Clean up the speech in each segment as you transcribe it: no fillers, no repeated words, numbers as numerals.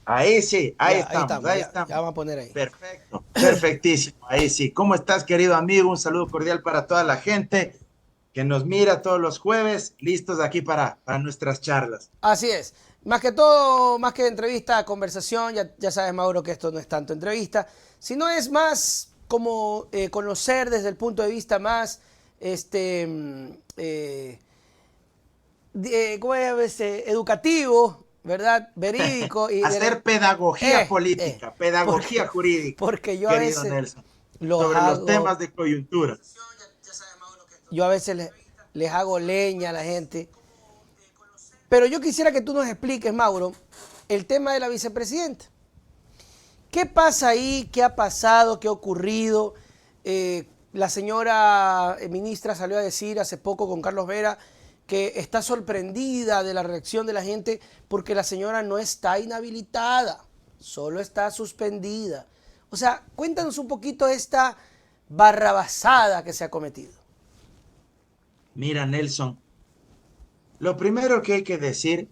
Ahí Ya, estamos, ahí ya estamos. vamos a poner ahí. Perfecto, perfectísimo, ahí sí. ¿Cómo estás, querido amigo? Un saludo cordial para toda la gente que nos mira todos los jueves, listos aquí para nuestras charlas. Así es. Más que todo, más que entrevista, conversación, ya sabes, Mauro, que esto no es tanto entrevista, sino es más como conocer desde el punto de vista más, este, ¿cómo es? Educativo, ¿verdad? Verídico y Hacer pedagogía eh, eh, política, pedagogía porque, jurídica, porque yo a querido veces Nelson, los sobre los hago, temas de coyuntura. yo a veces les hago leña a la gente. Pero yo quisiera que tú nos expliques, Mauro, el tema de la vicepresidenta. ¿Qué pasa ahí? ¿Qué ha pasado? ¿Qué ha ocurrido? La señora ministra salió a decir hace poco con Carlos Vera que está sorprendida de la reacción de la gente porque la señora no está inhabilitada, solo está suspendida. O sea, cuéntanos un poquito esta barrabasada que se ha cometido. Mira, Nelson, lo primero que hay que decir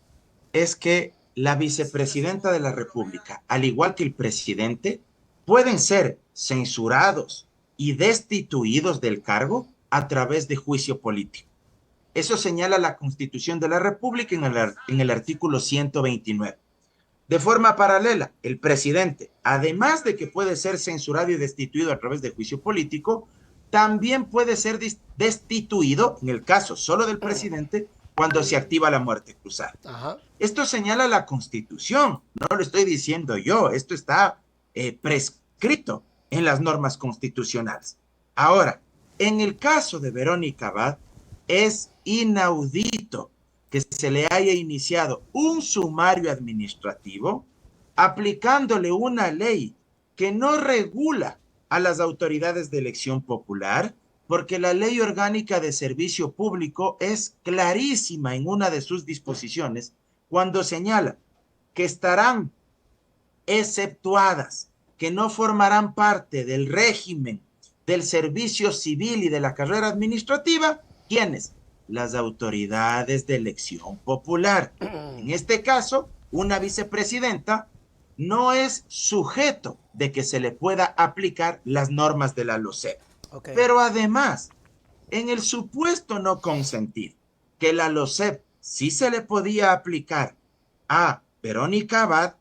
es que la vicepresidenta de la República, al igual que el presidente, pueden ser censurados y destituidos del cargo a través de juicio político. Eso señala la Constitución de la República en el artículo 129. De forma paralela, el presidente, además de que puede ser censurado y destituido a través de juicio político, también puede ser destituido, en el caso solo del presidente, cuando se activa la muerte cruzada. Ajá. Esto señala la Constitución, no lo estoy diciendo yo, esto está prescrito en las normas constitucionales. Ahora, en el caso de Verónica Abad, es inaudito que se le haya iniciado un sumario administrativo aplicándole una ley que no regula a las autoridades de elección popular, porque la ley orgánica de servicio público es clarísima en una de sus disposiciones cuando señala que estarán exceptuadas, que no formarán parte del régimen del servicio civil y de la carrera administrativa, ¿quiénes? Las autoridades de elección popular. En este caso, una vicepresidenta no es sujeto de que se le pueda aplicar las normas de la LOCEP. Ok. Pero además, en el supuesto no consentido, que la LOCEP sí se le podía aplicar a Verónica Abad,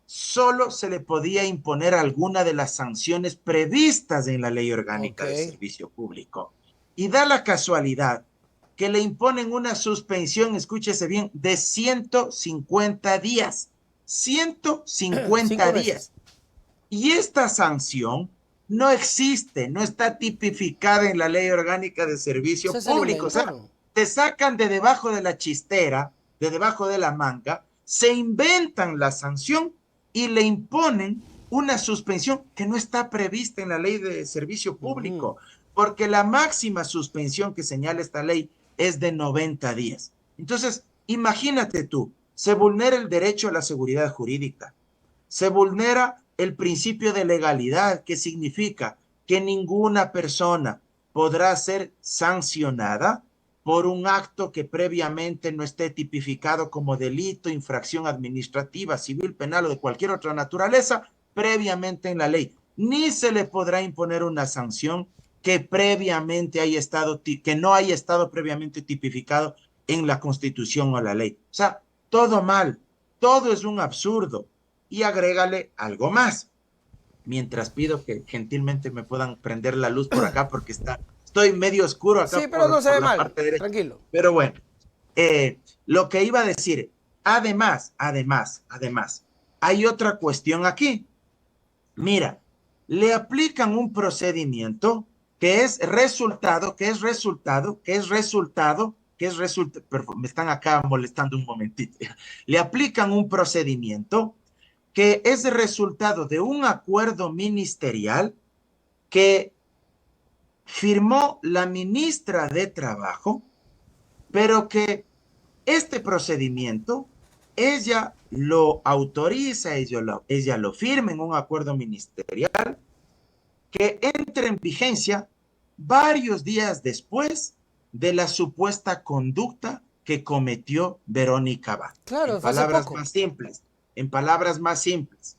solo se le podía imponer alguna de las sanciones previstas en la Ley Ok. Orgánica de Servicio Público. Y da la casualidad que le imponen una suspensión, escúchese bien, de 150 días. 150 Cinco días. meses. Y esta sanción no existe, no está tipificada en la Ley Orgánica de Servicio Esa se la Público. O sea, inventaron. te sacan de debajo de la chistera, de debajo de la manga, se inventan la sanción y le imponen una suspensión que no está prevista en la Ley de Servicio Ujú. Público, porque la máxima suspensión que señala esta ley es de 90 días. Entonces, imagínate tú, se vulnera el derecho a la seguridad jurídica, se vulnera el principio de legalidad, que significa que ninguna persona podrá ser sancionada por un acto que previamente no esté tipificado como delito, infracción administrativa, civil, penal o de cualquier otra naturaleza previamente en la ley. Ni se le podrá imponer una sanción que previamente haya estado, que no haya estado previamente tipificado en la Constitución o la ley. O sea, todo mal, todo es un absurdo y agrégale algo más. Mientras pido que gentilmente me puedan prender la luz por acá porque estoy medio oscuro Sí, acá pero no se por ve la mal. parte derecha. Tranquilo. Pero bueno, lo que iba a decir, además, hay otra cuestión aquí. Mira, le aplican un procedimiento que es resultado, pero me están acá molestando un momentito. Le aplican un procedimiento que es resultado de un acuerdo ministerial que firmó la ministra de Trabajo, pero que este procedimiento ella lo autoriza, ella lo firma en un acuerdo ministerial que entre en vigencia varios días después de la supuesta conducta que cometió Verónica Abad. En Claro, fue hace palabras poco. más simples, en palabras más simples,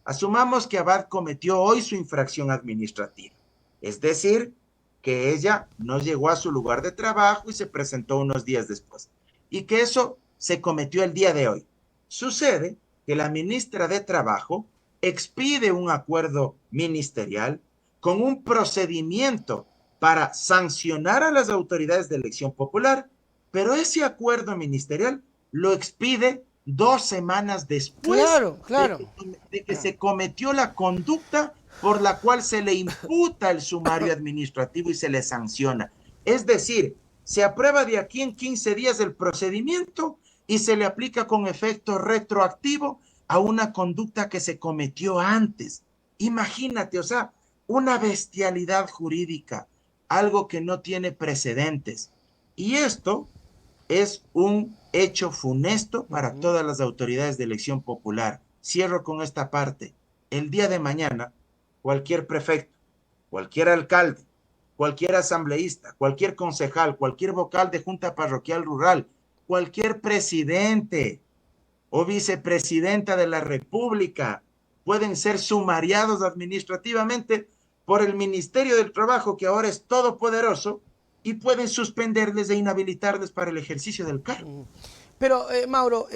asumamos que Abad cometió hoy su infracción administrativa, es decir, que ella no llegó a su lugar de trabajo y se presentó unos días después, y que eso se cometió el día de hoy. Sucede que la ministra de Trabajo expide un acuerdo ministerial con un procedimiento para sancionar a las autoridades de elección popular, pero ese acuerdo ministerial lo expide 2 semanas después Claro, claro. de que se cometió la conducta por la cual se le imputa el sumario administrativo y se le sanciona. Es decir, se aprueba de aquí en 15 días el procedimiento y se le aplica con efecto retroactivo a una conducta que se cometió antes. Imagínate, o sea, una bestialidad jurídica, algo que no tiene precedentes. Y esto es un hecho funesto para todas las autoridades de elección popular. Cierro con esta parte. El día de mañana, cualquier prefecto, cualquier alcalde, cualquier asambleísta, cualquier concejal, cualquier vocal de junta parroquial rural, cualquier presidente o vicepresidenta de la República pueden ser sumariados administrativamente por el Ministerio del Trabajo, que ahora es todopoderoso, y pueden suspenderles e inhabilitarles para el ejercicio del cargo. Pero, Mauro,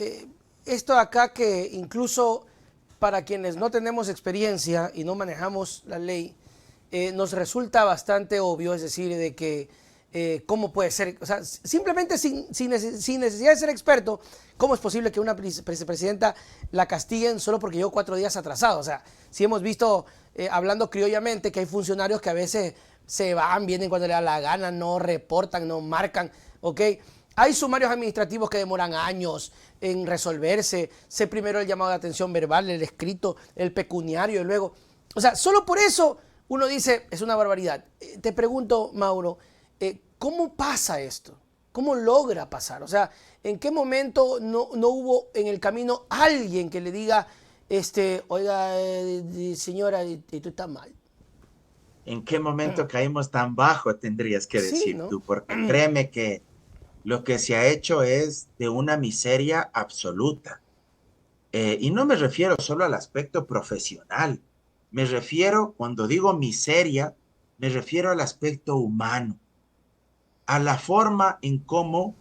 esto acá que incluso para quienes no tenemos experiencia y no manejamos la ley, nos resulta bastante obvio, es decir, de que cómo puede ser, o sea, simplemente sin necesidad de ser experto, ¿cómo es posible que una vicepresidenta la castiguen solo porque llegó 4 días atrasado? O sea, si hemos visto, hablando criollamente, que hay funcionarios que a veces se van, vienen cuando le da la gana, no reportan, no marcan, ¿ok? Hay sumarios administrativos que demoran años en resolverse. Sé primero el llamado de atención verbal, el escrito, el pecuniario y luego... O sea, solo por eso uno dice, es una barbaridad. Te pregunto, Mauro, ¿cómo pasa esto? ¿Cómo logra pasar? O sea, ¿en qué momento no hubo en el camino alguien que le diga, oiga, señora, tú estás mal? ¿En qué momento caímos tan bajo? Tendrías que Sí, decir ¿no? tú, porque créeme que lo que se ha hecho es de una miseria absoluta. Y no me refiero solo al aspecto profesional, me refiero, cuando digo miseria, me refiero al aspecto humano, a la forma en cómo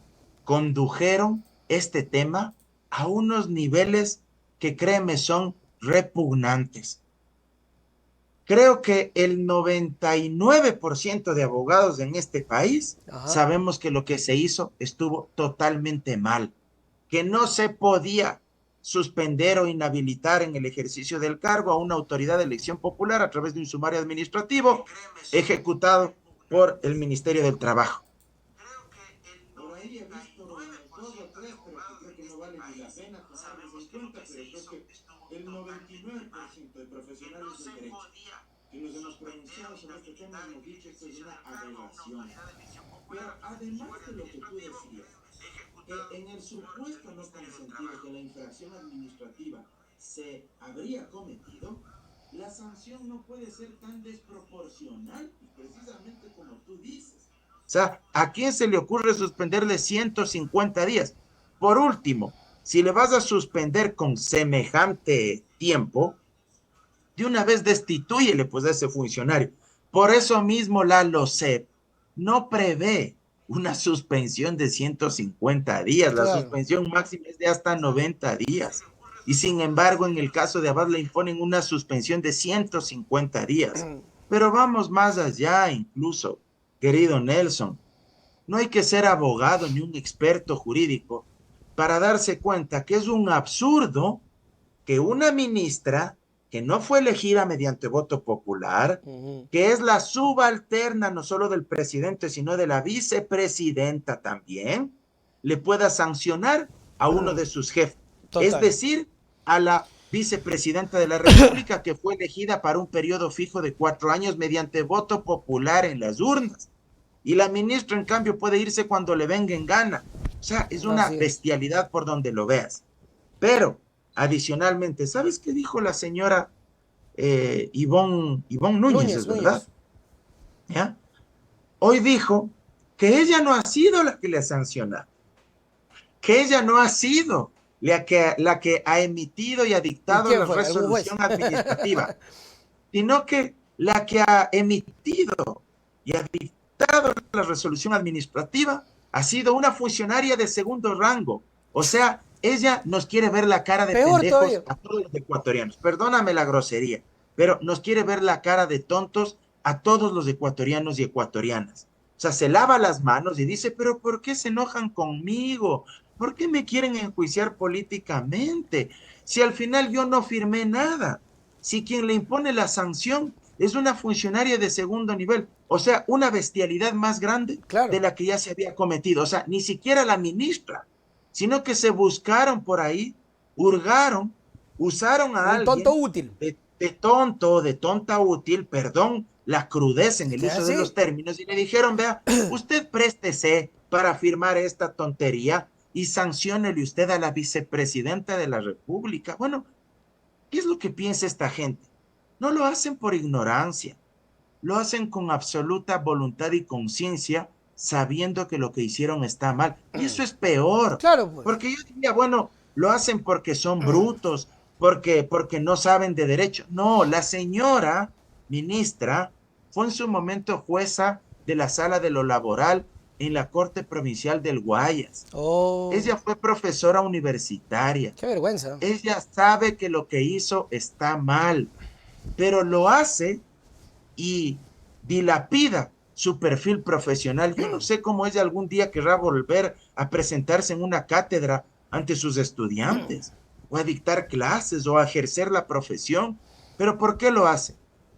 condujeron este tema a unos niveles que créeme son repugnantes. Creo que el 99% de abogados en este país Ajá. sabemos que lo que se hizo estuvo totalmente mal, que no se podía suspender o inhabilitar en el ejercicio del cargo a una autoridad de elección popular a través de un sumario administrativo ejecutado por el Ministerio del Trabajo. Por ahí he visto 2 o 3, pero que creo que no vale ni la pena tomarlos en cuenta, pero creo que el 99% de profesionales del derecho que nos hemos pronunciado sobre este tema hemos dicho que esto es una aberración. Pero además de lo que tú decías, en el supuesto no consentido que la infracción administrativa se habría cometido, la sanción no puede ser tan desproporcional, precisamente como tú dices. O sea, ¿a quién se le ocurre suspenderle 150 días? Por último, si le vas a suspender con semejante tiempo, de una vez destitúyele pues a ese funcionario. Por eso mismo la LOCEP no prevé una suspensión de 150 días, la Claro. suspensión máxima es de hasta 90 días. Y sin embargo, en el caso de Abad le imponen una suspensión de 150 días. Pero vamos más allá incluso, querido Nelson. No hay que ser abogado ni un experto jurídico para darse cuenta que es un absurdo que una ministra que no fue elegida mediante voto popular, que es la subalterna no solo del presidente, sino de la vicepresidenta también, le pueda sancionar a uno de sus jefes. Es Total. decir, a la vicepresidenta de la República que fue elegida para un periodo fijo de 4 años mediante voto popular en las urnas. Y la ministra, en cambio, puede irse cuando le venga en gana. O sea, es una Así es. bestialidad por donde lo veas. Pero, adicionalmente, ¿sabes qué dijo la señora Ivonne Núñez, Núñez, es verdad? Núñez. ¿Ya? Hoy dijo que ella no ha sido la que le ha sancionado, que ella no ha sido la que ha emitido y ha ¿Y dictado quién la fue? ¿Algún resolución juez? administrativa, sino que la que ha emitido y ha dictado la resolución administrativa ha sido una funcionaria de segundo rango. O sea, ella nos quiere ver la cara de Peor pendejos todavía. a todos los ecuatorianos. Perdóname la grosería, pero nos quiere ver la cara de tontos a todos los ecuatorianos y ecuatorianas. O sea, se lava las manos y dice, pero ¿por qué se enojan conmigo? ¿Por qué me quieren enjuiciar políticamente? Si al final yo no firmé nada, si quien le impone la sanción es una funcionaria de segundo nivel, o sea, una bestialidad más grande de Claro. la que ya se había cometido, o sea, ni siquiera la ministra, sino que se buscaron por ahí, hurgaron, usaron a Un tonto alguien útil. de tonto, de tonta útil, perdón, la crudeza en Es el que es uso de los así. términos, y le dijeron, vea, usted préstese para firmar esta tontería y sanciónele usted a la vicepresidenta de la República. Bueno, ¿qué es lo que piensa esta gente? No lo hacen por ignorancia, lo hacen con absoluta voluntad y conciencia, sabiendo que lo que hicieron está mal. Y eso es peor, Claro, pues. porque yo diría, bueno, lo hacen porque son brutos, porque no saben de derecho. No, la señora ministra fue en su momento jueza de la sala de lo laboral en la Corte Provincial del Guayas. Oh, Ella fue profesora universitaria. qué vergüenza. Ella sabe que lo que hizo está mal, pero lo hace y dilapida su perfil profesional. Yo no sé cómo ella algún día querrá volver a presentarse en una cátedra ante sus estudiantes, o a dictar clases, o a ejercer la profesión. Pero ¿por qué lo hace?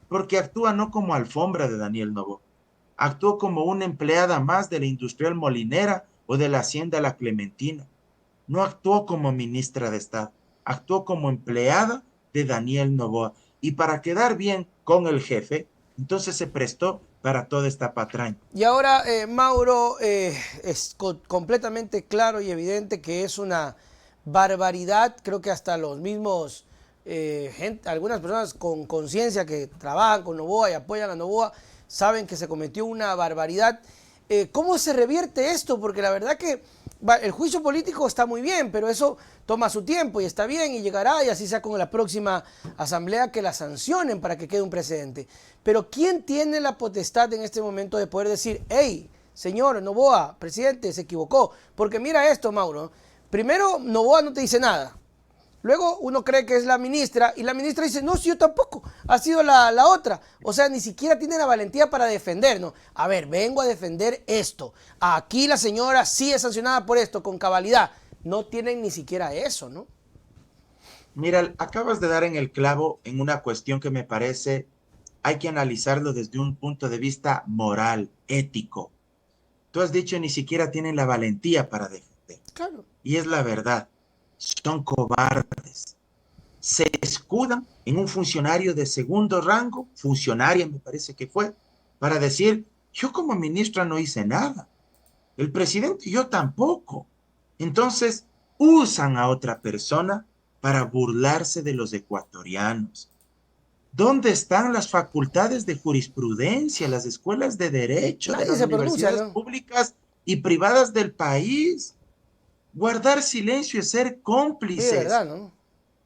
Porque actúa no como alfombra de Daniel Noboa, actuó como una empleada más de la industrial molinera o de la hacienda La Clementina. No actuó como ministra de Estado, actuó como empleada de Daniel Noboa. Y para quedar bien con el jefe, entonces se prestó para toda esta patraña. Y ahora, Mauro, es completamente claro y evidente que es una barbaridad. Creo que hasta los mismos, algunas personas con conciencia que trabajan con Noboa y apoyan a Noboa, saben que se cometió una barbaridad. ¿Cómo se revierte esto? Porque la verdad que el juicio político está muy bien, pero eso toma su tiempo y está bien y llegará, y así sea con la próxima asamblea que la sancionen para que quede un precedente. Pero ¿quién tiene la potestad en este momento de poder decir, hey, señor Noboa, presidente, se equivocó? Porque mira esto, Mauro. Primero, Noboa no te dice nada. Luego uno cree que es la ministra y la ministra dice, no, si yo tampoco, ha sido la otra. O sea, ni siquiera tiene la valentía para defendernos. A ver, vengo a defender esto. Aquí la señora sí es sancionada por esto, con cabalidad. No tienen ni siquiera eso, ¿no? Mira, acabas de dar en el clavo en una cuestión que me parece hay que analizarlo desde un punto de vista moral, ético. Tú has dicho ni siquiera tienen la valentía para defender. Claro. Y es la verdad, son cobardes. Se escudan en un funcionario de segundo rango, funcionaria me parece que fue, para decir, yo como ministra no hice nada, el presidente yo tampoco. Entonces usan a otra persona para burlarse de los ecuatorianos. ¿Dónde están las facultades de jurisprudencia, las escuelas de derecho de Nadie las se pronuncia, universidades ¿no? públicas y privadas del país? Guardar silencio es ser Sí, de cómplices verdad, ¿no?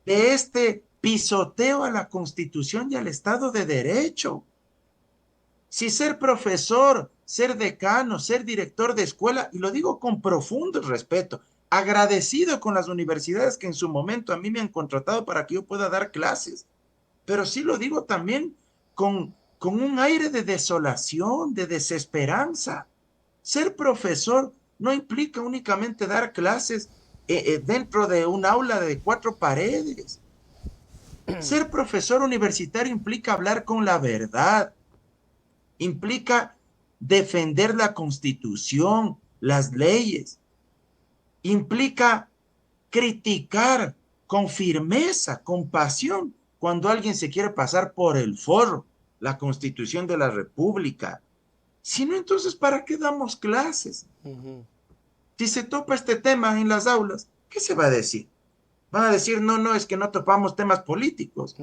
de este pisoteo a la Constitución y al Estado de Derecho. Si ser profesor, ser decano, ser director de escuela, y lo digo con profundo respeto, agradecido con las universidades que en su momento a mí me han contratado para que yo pueda dar clases, pero sí lo digo también con un aire de desolación, de desesperanza. Ser profesor no implica únicamente dar clases dentro de un aula de cuatro paredes. Ser profesor universitario implica hablar con la verdad, implica defender la constitución, las leyes, implica criticar con firmeza, con pasión, cuando alguien se quiere pasar por el forro la constitución de la república. Si no, entonces, ¿para qué damos clases? Si se topa este tema en las aulas, ¿qué se va a decir? Van a decir, no, no, es que no topamos temas políticos.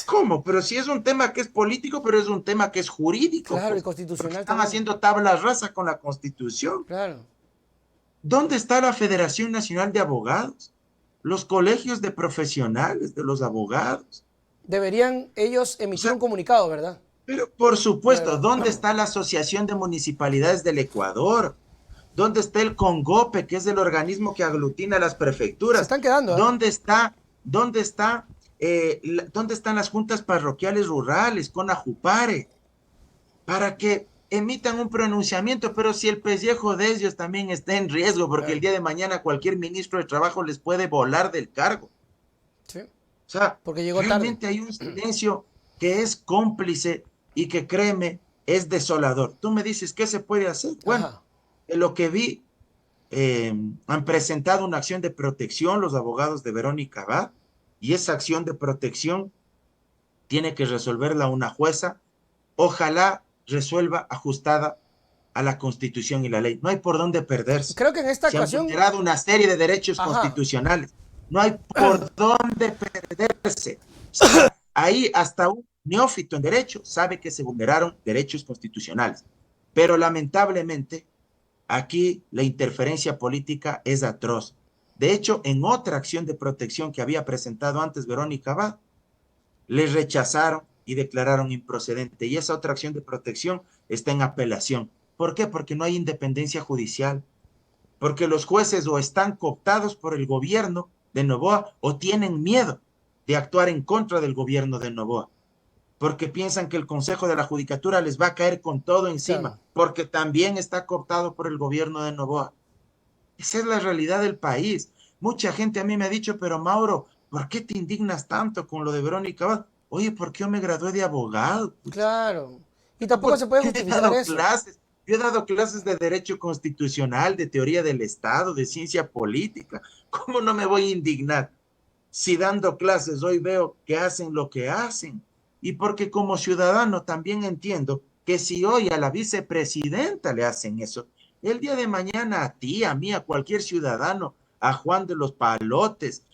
¿Cómo? Pero si es un tema que es político, pero es un tema que es jurídico, Claro, y pues, porque constitucional están también. haciendo tabla rasa con la Constitución. Claro. ¿Dónde está la Federación Nacional de Abogados? los colegios de profesionales, de los abogados. Deberían ellos O emitir un sea, comunicado, ¿verdad? pero por De supuesto, verdad. ¿dónde está la Asociación de Municipalidades del Ecuador? ¿Dónde está el CONGOPE, que es el organismo que aglutina las Se prefecturas? están quedando, ¿ah? ¿Dónde está, dónde está, dónde están las juntas parroquiales rurales con Ajupare? Para que emitan un pronunciamiento, pero si el pellejo de ellos también está en riesgo, porque el Claro. día de mañana cualquier ministro de Trabajo les puede volar del cargo. Sí. O sea, Porque llegó tarde. realmente hay un silencio que es cómplice y que, créeme, es desolador. Tú me dices, ¿qué se puede hacer? Bueno, Ajá. de lo que vi, han presentado una acción de protección los abogados de Verónica Abad, y esa acción de protección tiene que resolverla una jueza. Ojalá resuelva ajustada a la Constitución y la ley. No hay por dónde perderse. Creo que en esta Se han ocasión, vulnerado una serie de derechos ajá. constitucionales. No hay por dónde perderse. O sea, ahí hasta un neófito en derecho sabe que se vulneraron derechos constitucionales. Pero lamentablemente, aquí la interferencia política es atroz. De hecho, en otra acción de protección que había presentado antes Verónica Abad, les rechazaron y declararon improcedente. Y esa otra acción de protección está en apelación. ¿Por qué? Porque no hay independencia judicial, porque los jueces o están cooptados por el gobierno de Noboa o tienen miedo de actuar en contra del gobierno de Noboa, porque piensan que el Consejo de la Judicatura les va a caer con todo encima, Claro. porque también está cooptado por el gobierno de Noboa. Esa es la realidad del país. Mucha gente a mí me ha dicho, pero Mauro, ¿por qué te indignas tanto con lo de Verónica Abad? Oye, ¿por qué yo me gradué de abogado? Pues, Claro. Y tampoco se puede yo he justificar dado eso. clases, yo he dado clases de derecho constitucional, de teoría del Estado, de ciencia política. ¿Cómo no me voy a indignar si dando clases hoy veo que hacen lo que hacen? Y porque como ciudadano también entiendo que si hoy a la vicepresidenta le hacen eso, el día de mañana a ti, a mí, a cualquier ciudadano, a Juan de los Palotes,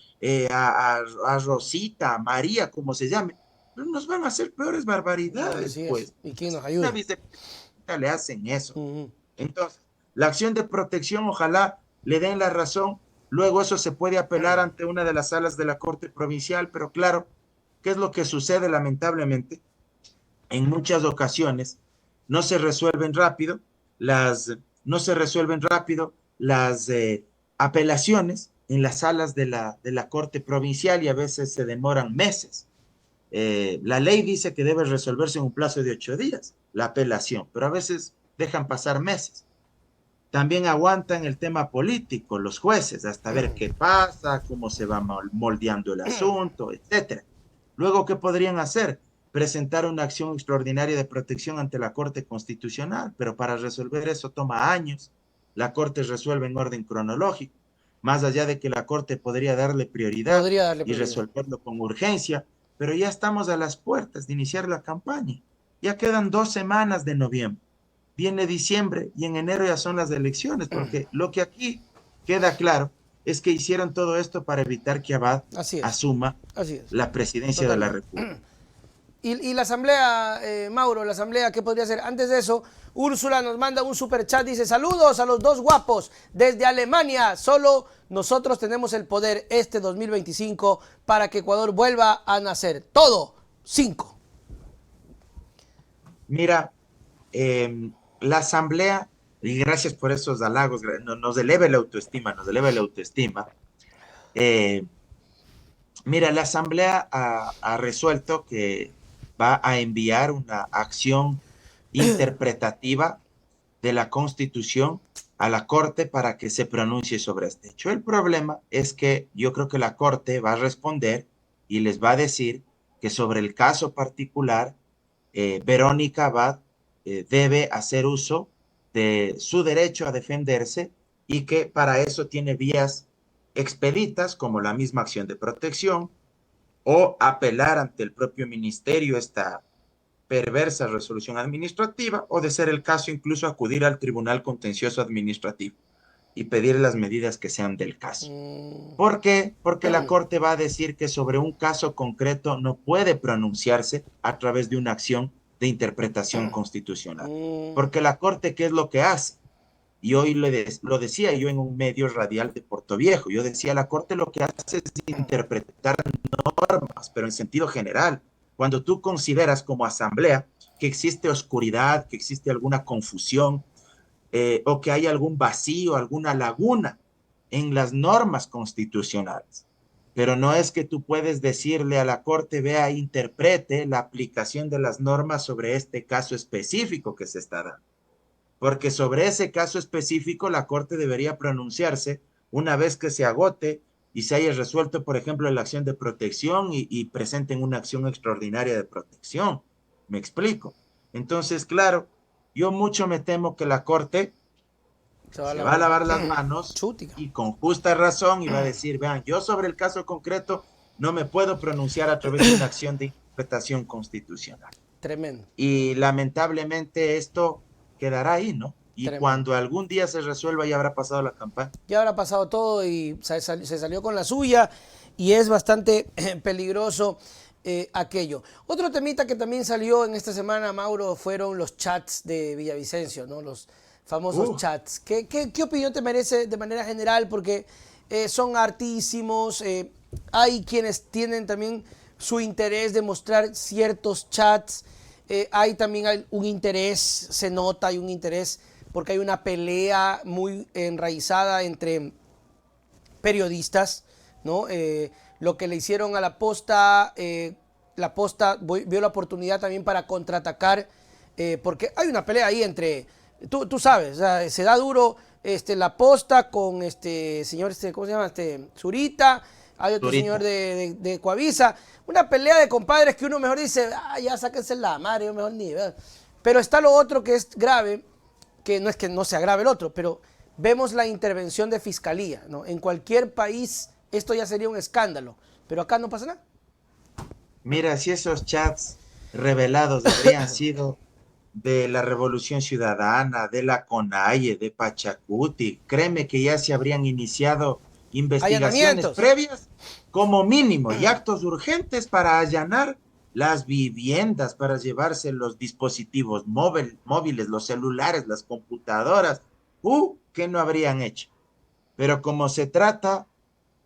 a Rosita, a María, como se llame, nos van a hacer peores barbaridades, Así es. pues. Y quién nos Una ayude. vicepresidenta le hacen eso. Ujú. Entonces, la acción de protección, ojalá le den la razón. Luego eso se puede apelar ante una de las salas de la Corte Provincial, pero claro, ¿qué es lo que sucede lamentablemente? En muchas ocasiones no se resuelven rápido no se resuelven rápido las apelaciones en las salas de la Corte Provincial y a veces se demoran meses. La ley dice que debe resolverse en un plazo de 8 días, la apelación, pero a veces dejan pasar meses. También aguantan el tema político, los jueces, hasta ver qué pasa, cómo se va moldeando el asunto, etcétera. Luego, ¿qué podrían hacer? Presentar una acción extraordinaria de protección ante la Corte Constitucional, pero para resolver eso toma años. La Corte resuelve en orden cronológico, más allá de que la Corte podría darle prioridad Podría darle y prioridad. resolverlo con urgencia, pero ya estamos a las puertas de iniciar la campaña. Ya quedan 2 semanas de noviembre, viene diciembre y en enero ya son las elecciones, porque lo que aquí queda claro es que hicieron todo esto para evitar que Abad Así es. asuma Así es. la presidencia de la Totalmente. República. Y la asamblea, Mauro, la asamblea, ¿qué podría hacer? Antes de eso, Úrsula nos manda un super chat, dice, saludos a los dos guapos desde Alemania, solo nosotros tenemos el poder este 2025 para que Ecuador vuelva a nacer. Todo, 5. Mira, la asamblea, y gracias por esos halagos, nos eleva la autoestima, nos eleva la autoestima. Eh, Mira, la asamblea ha resuelto que va a enviar una acción interpretativa de la Constitución a la Corte para que se pronuncie sobre este hecho. El problema es que yo creo que la Corte va a responder y les va a decir que sobre el caso particular, Verónica Abad debe hacer uso de su derecho a defenderse y que para eso tiene vías expeditas como la misma acción de protección o apelar ante el propio ministerio esta perversa resolución administrativa o de ser el caso incluso acudir al Tribunal Contencioso Administrativo y pedir las medidas que sean del caso. ¿Por qué? Porque la Corte va a decir que sobre un caso concreto no puede pronunciarse a través de una acción de interpretación constitucional. Porque la Corte, ¿qué es lo que hace? Y hoy lo decía yo en un medio radial de Puerto Viejo. Yo decía, la Corte lo que hace es interpretar normas, pero en sentido general. Cuando tú consideras como asamblea que existe oscuridad, que existe alguna confusión, o que hay algún vacío, alguna laguna en las normas constitucionales. Pero no es que tú puedes decirle a la Corte, vea, interprete la aplicación de las normas sobre este caso específico que se está dando. Porque sobre ese caso específico la Corte debería pronunciarse una vez que se agote y se haya resuelto, por ejemplo, la acción de protección y presenten una acción extraordinaria de protección. ¿Me explico? Entonces, claro, yo mucho me temo que la Corte Se va a se va a lavar lavar las manos chútica. y con justa razón y va a decir, vean, yo sobre el caso concreto no me puedo pronunciar a través de una acción de interpretación constitucional. Tremendo, Y lamentablemente esto quedará ahí, ¿no? Y tremendo. cuando algún día se resuelva ya habrá pasado la campaña. Ya habrá pasado todo y se salió con la suya y es bastante peligroso aquello. Otro temita que también salió en esta semana, Mauro, fueron los chats de Villavicencio, ¿no? Los famosos Uh, chats. ¿Qué opinión te merece de manera general? Porque son hartísimos, hay quienes tienen también su interés de mostrar ciertos chats, hay también un interés, se nota, hay un interés porque hay una pelea muy enraizada entre periodistas, ¿no? Lo que le hicieron a la Posta vio la oportunidad también para contraatacar, porque hay una pelea ahí entre, tú sabes, o sea, se da duro la Posta con señor, ¿cómo se llama? Zurita, hay otro señor Durita. de Coavisa, una pelea de compadres que uno mejor dice, ya sáquense la madre, yo mejor ni, ¿verdad? Pero está lo otro que es grave, que no sea grave el otro, pero vemos la intervención de fiscalía, ¿no? En cualquier país esto ya sería un escándalo, pero acá no pasa nada. Mira, si esos chats revelados habrían sido de la Revolución Ciudadana, de la CONAIE, de Pachacuti, créeme que ya se habrían iniciado investigaciones Allanamientos. previas, como mínimo, y actos urgentes para allanar las viviendas, para llevarse los dispositivos móviles, los celulares, las computadoras, ¿qué no habrían hecho? Pero como se trata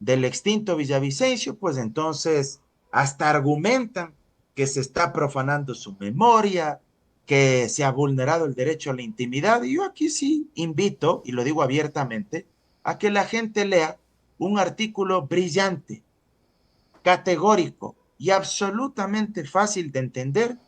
del extinto Villavicencio, pues entonces hasta argumentan que se está profanando su memoria, que se ha vulnerado el derecho a la intimidad. Y yo aquí sí invito, y lo digo abiertamente, a que la gente lea un artículo brillante, categórico y absolutamente fácil de entender.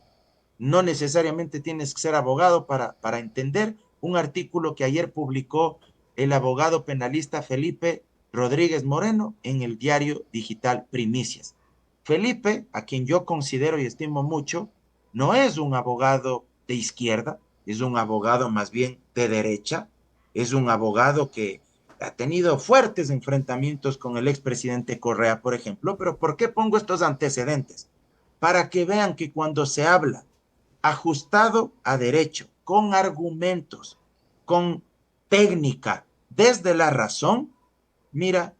No necesariamente tienes que ser abogado para entender un artículo que ayer publicó el abogado penalista Felipe Rodríguez Moreno en el diario digital Primicias. Felipe, a quien yo considero y estimo mucho, no es un abogado de izquierda, es un abogado más bien de derecha, es un abogado que ha tenido fuertes enfrentamientos con el expresidente Correa, por ejemplo, pero ¿por qué pongo estos antecedentes? Para que vean que cuando se habla ajustado a derecho, con argumentos, con técnica, desde la razón, mira,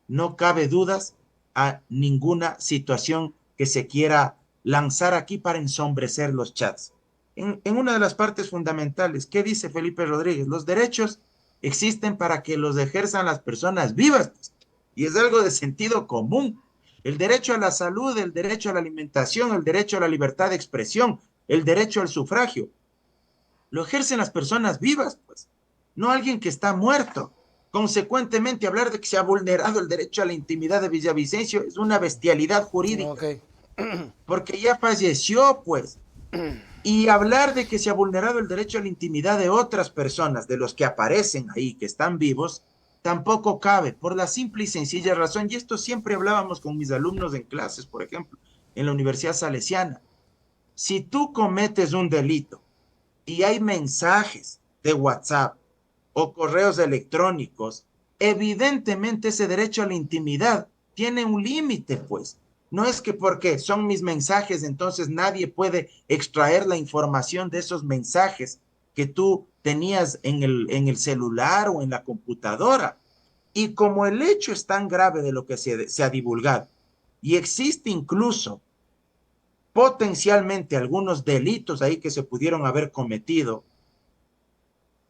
no cabe dudas a ninguna situación que se quiera lanzar aquí para ensombrecer los chats. En una de las partes fundamentales, ¿qué dice Felipe Rodríguez? Los derechos existen para que los ejerzan las personas vivas, y es algo de sentido común. El derecho a la salud, el derecho a la alimentación, el derecho a la libertad de expresión, el derecho al sufragio, lo ejercen las personas vivas, pues, no alguien que está muerto. Consecuentemente, hablar de que se ha vulnerado el derecho a la intimidad de Villavicencio es una bestialidad Ok. jurídica, porque ya falleció, pues. Y hablar de que se ha vulnerado el derecho a la intimidad de otras personas, de los que aparecen ahí, que están vivos, tampoco cabe, por la simple y sencilla razón, y esto siempre hablábamos con mis alumnos en clases, por ejemplo, en la Universidad Salesiana. Si tú cometes un delito y hay mensajes de WhatsApp o correos electrónicos, evidentemente ese derecho a la intimidad tiene un límite, pues. No es que porque son mis mensajes, entonces nadie puede extraer la información de esos mensajes que tú tenías en el celular o en la computadora. Y como el hecho es tan grave de lo que se ha divulgado, y existe incluso potencialmente algunos delitos ahí que se pudieron haber cometido,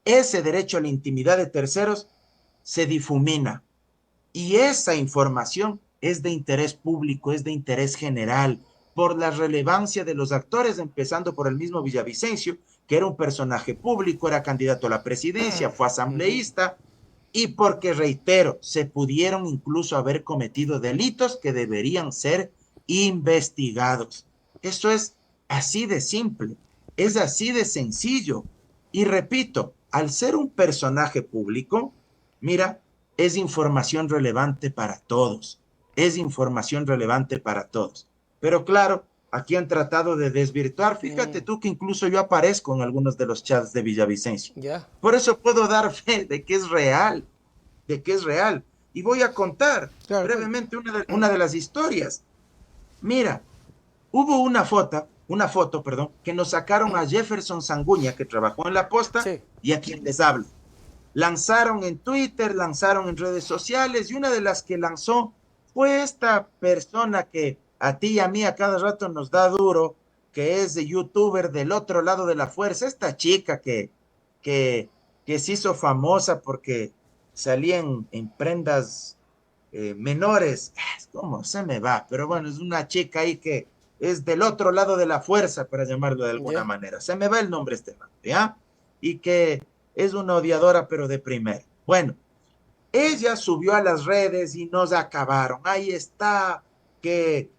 ese derecho a la intimidad de terceros se difumina. Y esa información es de interés público, es de interés general, por la relevancia de los actores, empezando por el mismo Villavicencio, que era un personaje público, era candidato a la presidencia, fue asambleísta, y porque, reitero, se pudieron incluso haber cometido delitos que deberían ser investigados. Eso es así de simple, es así de sencillo. Y repito, al ser un personaje público, mira, es información relevante para todos, es información relevante para todos. Pero claro, aquí han tratado de desvirtuar. Fíjate tú que incluso yo aparezco en algunos de los chats de Villavicencio. Ya. Por eso puedo dar fe de que es real, de que es real. Y voy a contar Claro, brevemente una de las historias. Mira, hubo una foto, perdón, que nos sacaron a Jefferson Sanguña, que trabajó en la posta, sí. y a quien les hablo. Lanzaron en Twitter, lanzaron en redes sociales, y una de las que lanzó fue esta persona que a ti y a mí a cada rato nos da duro, que es de youtuber del otro lado de la fuerza, esta chica que, que se hizo famosa porque salía en prendas menores. ¿Cómo se me va? Pero bueno, es una chica ahí que es del otro lado de la fuerza, para llamarlo de alguna Ya. manera. Se me va el nombre este man, ¿ya? Y que es una odiadora, pero de primera. Bueno, ella subió a las redes y nos acabaron. Ahí está, que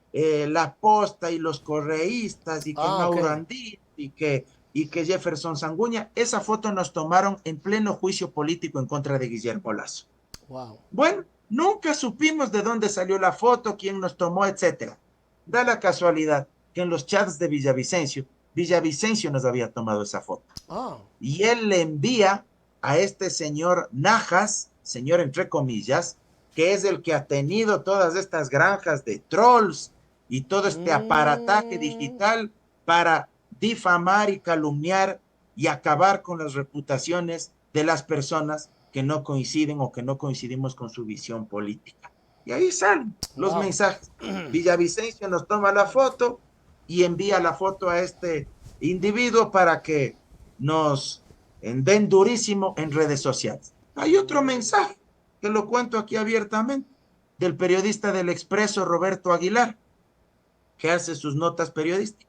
la posta y los correístas y que Ah, ok. Mauro Andí y que Jefferson Sanguña, esa foto nos tomaron en pleno juicio político en contra de Guillermo Lazo. Wow. Bueno, nunca supimos de dónde salió la foto, quién nos tomó, etcétera. Da la casualidad que en los chats de Villavicencio, Villavicencio nos había tomado esa foto. Ah. Y él le envía a este señor Najas, señor entre comillas, que es el que ha tenido todas estas granjas de trolls y todo este aparataje Mm, digital para difamar y calumniar y acabar con las reputaciones de las personas que no coinciden o que no coincidimos con su visión política. Y ahí salen los wow. mensajes. Villavicencio nos toma la foto y envía la foto a este individuo para que nos den durísimo en redes sociales. Hay otro mensaje que lo cuento aquí abiertamente, del periodista del Expreso, Roberto Aguilar, que hace sus notas periodísticas.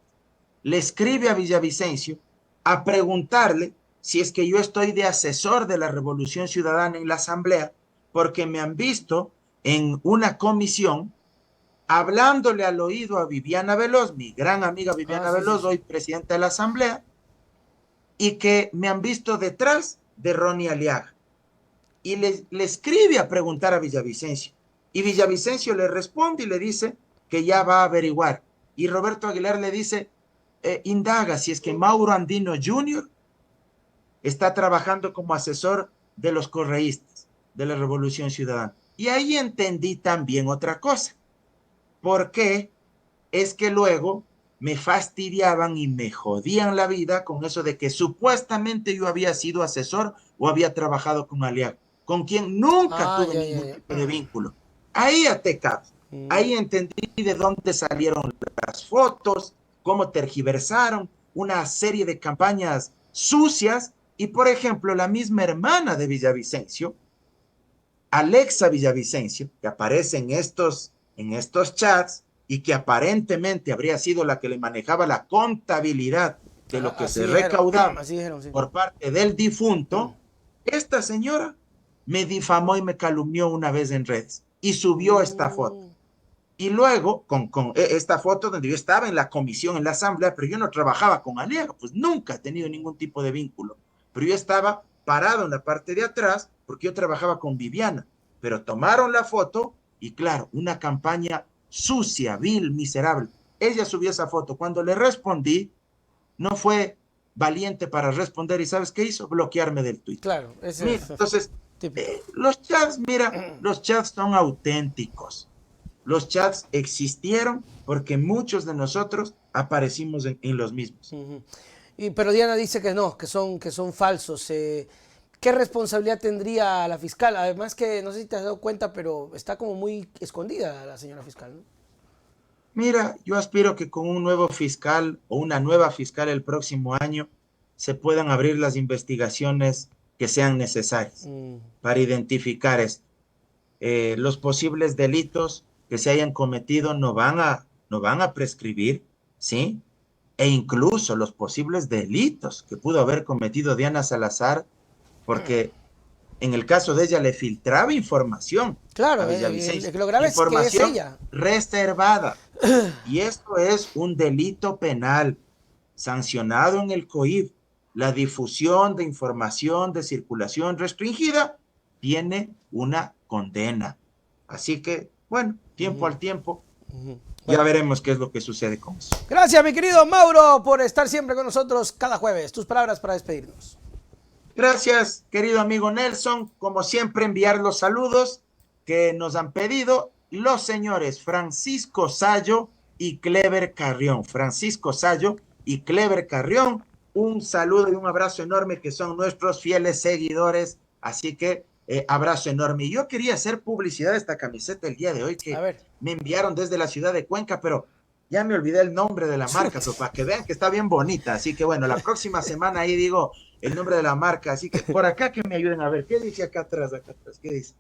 Le escribe a Villavicencio a preguntarle si es que yo estoy de asesor de la Revolución Ciudadana en la Asamblea, porque me han visto en una comisión hablándole al oído a Viviana Veloz, mi gran amiga Ah, Viviana sí, sí, Veloz, sí. hoy presidenta de la Asamblea, y que me han visto detrás de Ronnie Aliaga. Y le escribe a preguntar a Villavicencio. Y Villavicencio le responde y le dice que ya va a averiguar. Y Roberto Aguilar le dice, indaga si es que Mauro Andino Jr. está trabajando como asesor de los correístas de la Revolución Ciudadana. Y ahí entendí también otra cosa. ¿Por qué? Es que luego me fastidiaban y me jodían la vida con eso de que supuestamente yo había sido asesor o había trabajado con Aliaga, con quien nunca Ah, tuve ya, ya, ningún ya. tipo de vínculo. Ahí atecado, Mm, ahí entendí de dónde salieron las fotos, cómo tergiversaron una serie de campañas sucias y, por ejemplo, la misma hermana de Villavicencio, Alexa Villavicencio, que aparece en estos chats y que aparentemente habría sido la que le manejaba la contabilidad de lo que así se dijeron, recaudaba así dijeron, sí. por parte del difunto, esta señora me difamó y me calumnió una vez en redes y subió esta foto. Mm, Y luego, con esta foto donde yo estaba en la comisión, en la asamblea, pero yo no trabajaba con Aliaga, pues nunca he tenido ningún tipo de vínculo. Pero yo estaba parado en la parte de atrás porque yo trabajaba con Viviana. Pero tomaron la foto y claro, una campaña sucia, vil, miserable. Ella subió esa foto. Cuando le respondí, no fue valiente para responder y ¿sabes qué hizo? Bloquearme del Twitter. claro, ese Mira, es entonces, típico. los chats, mira, los chats son auténticos. Los chats existieron porque muchos de nosotros aparecimos en los mismos. Ujú. Pero Diana dice que no, que son falsos. ¿Qué responsabilidad tendría la fiscal? Además que no sé si te has dado cuenta, pero está como muy escondida la señora fiscal, ¿no? Mira, yo aspiro que con un nuevo fiscal o una nueva fiscal el próximo año se puedan abrir las investigaciones que sean necesarias para identificar esto. Los posibles delitos que se hayan cometido no van a prescribir, ¿sí? E incluso los posibles delitos que pudo haber cometido Diana Salazar, porque en el caso de ella le filtraba información Claro, a Villavicencio, lo grave es que es información ella. reservada. Y esto es un delito penal sancionado en el COIF. La difusión de información de circulación restringida tiene una condena. Así que, bueno, tiempo al tiempo, ya veremos qué es lo que sucede con eso. Gracias, mi querido Mauro, por estar siempre con nosotros cada jueves. Tus palabras para despedirnos. Gracias, querido amigo Nelson. Como siempre, enviar los saludos que nos han pedido los señores Francisco Sayo y Clever Carrión. Francisco Sayo y Clever Carrión, un saludo y un abrazo enorme, que son nuestros fieles seguidores. Así que abrazo enorme. Y yo quería hacer publicidad de esta camiseta el día de hoy, que me enviaron desde la ciudad de Cuenca, pero ya me olvidé el nombre de la marca, pero para que vean que está bien bonita. Así que bueno, la próxima semana ahí digo el nombre de la marca. Así que por acá que me ayuden a ver, ¿qué dice acá atrás? ¿Qué dice?